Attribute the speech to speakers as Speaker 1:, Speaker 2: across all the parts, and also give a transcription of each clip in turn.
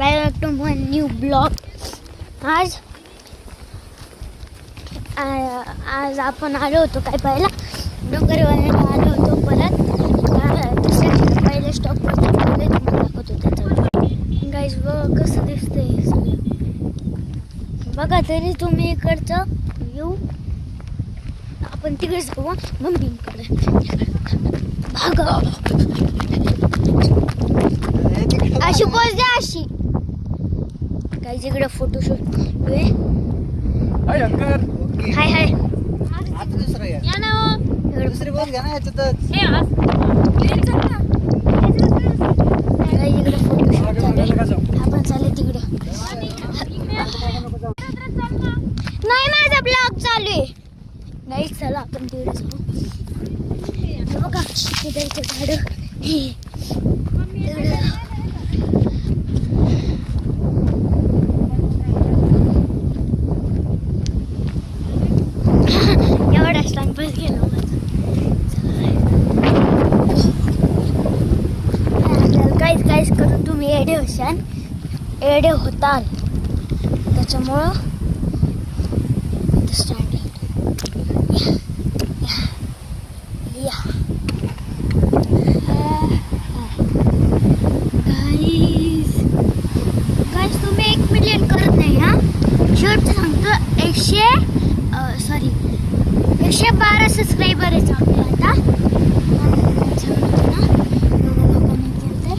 Speaker 1: Welcome to my new blog. आज आपण आलो होतो काय पहिला डोंगरवाल्याला आलो होतो परत दुसऱ्या पहिल्या स्टॉपवर तुम्हाला दाखवतो त्याचं. गाईज बघ कसं दिसतंय बघा. तरी तुम्ही इकडचं येऊ आपण तिकडे जाऊ मम्मीकडे भागा अशी पोच द्या अशी. काही इकडे फोटोशूट हाय हाय
Speaker 2: आता दुसरं या ना दुसरी बोल घ्या ना याच्यातच
Speaker 1: काही इकडे फोटोशूट चालू आपण चालले तिकडे. नाही माझा ब्लॉग चालू आहे. नाही चला आपण तिकडे जाऊ. बघा तिकडे झाड एवढाच टाइमपास गेलो माझा. काहीच करून तुम्ही एडे होशाल एडे होताल त्याच्यामुळं स्टार्ट गाईज तुम्ही 1 मिलियन करत नाही हा. शेवटचं सांगतो 112 सबस्क्रायबर आहे आपले आता. लोकांनी केलं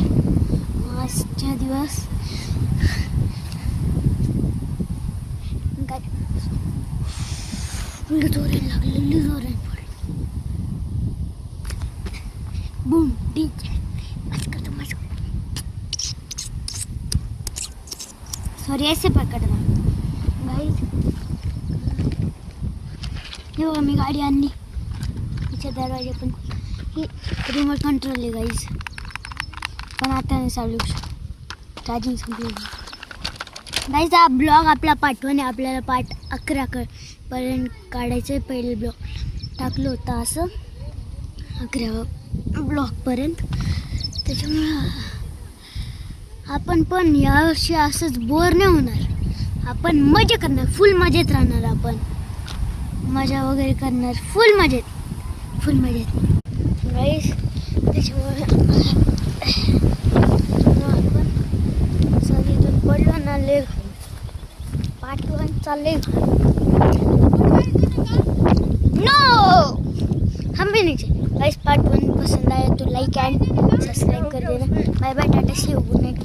Speaker 1: आजच्या दिवस जोरायला लागलेली जोरायला पडली बूम डीजे सॉरी ऐसे पकडला गाईज. हे बघा मी गाडी आणली तिच्या दरवाजा पण ही रिमोट कंट्रोल आहे गाईज. पण आता नाही चालू चार्जिंग संपली गाईज. हा ब्लॉग आपला पार्ट 1 आहे. आपल्याला पार्ट 11 पर्यंत काढायचं आहे. पहिले ब्लॉग टाकलं होतं असं 11 ब्लॉगपर्यंत. त्याच्यामुळं आपण पण यावर्षी असंच बोर नाही होणार. आपण मजा करणार फुल मजेत राहणार. आपण मजा वगैरे करणार फुल मजेत गाईस. त्याच्यामुळे आपण सगळीतून पडलो ना लेग पार्ट 1 चालले. नो हम भी नीचे गाइस. पार्ट 1 पसंद आया तो लाइक एंड सब्सक्राइब कर देना. Bye bye tata see you good Knight.